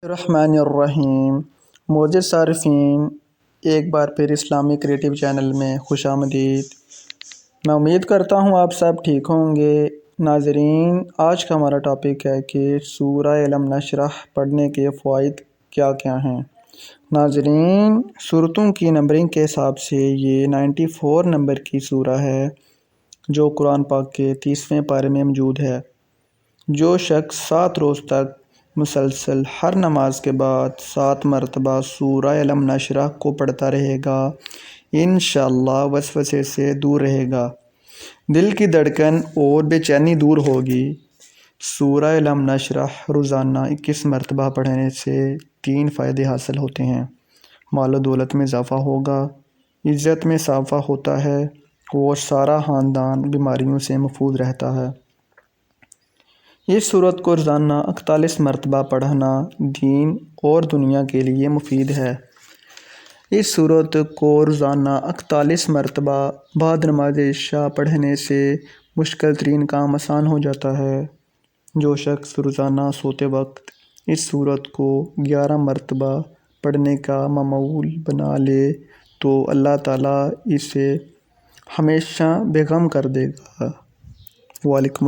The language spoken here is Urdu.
الرحمن الرحیم۔ معزز صارفین، ایک بار پھر اسلامی کریٹو چینل میں خوش آمدید۔ میں امید کرتا ہوں آپ سب ٹھیک ہوں گے۔ ناظرین، آج کا ہمارا ٹاپک ہے کہ سورہ علم نشرح پڑھنے کے فوائد کیا کیا ہیں۔ ناظرین، سورتوں کی نمبرنگ کے حساب سے یہ 94 نمبر کی سورہ ہے جو قرآن پاک کے 30ویں پارے میں موجود ہے۔ جو شخص 7 روز تک مسلسل ہر نماز کے بعد 7 مرتبہ سورہ علم نشرح کو پڑھتا رہے گا، انشاءاللہ وسوسے سے دور رہے گا، دل کی دھڑکن اور بے چینی دور ہوگی۔ سورہ علم نشرح روزانہ 21 مرتبہ پڑھنے سے 3 فائدے حاصل ہوتے ہیں۔ مال و دولت میں اضافہ ہوگا، عزت میں اضافہ ہوتا ہے اور سارا خاندان بیماریوں سے محفوظ رہتا ہے۔ اس سورت کو روزانہ 41 مرتبہ پڑھنا دین اور دنیا کے لیے مفید ہے۔ اس سورت کو روزانہ 41 مرتبہ بعد نماز عشاء پڑھنے سے مشکل ترین کام آسان ہو جاتا ہے۔ جو شخص روزانہ سوتے وقت اس سورت کو 11 مرتبہ پڑھنے کا معمول بنا لے تو اللہ تعالیٰ اسے ہمیشہ بے غم کر دے گا۔ وعلیکم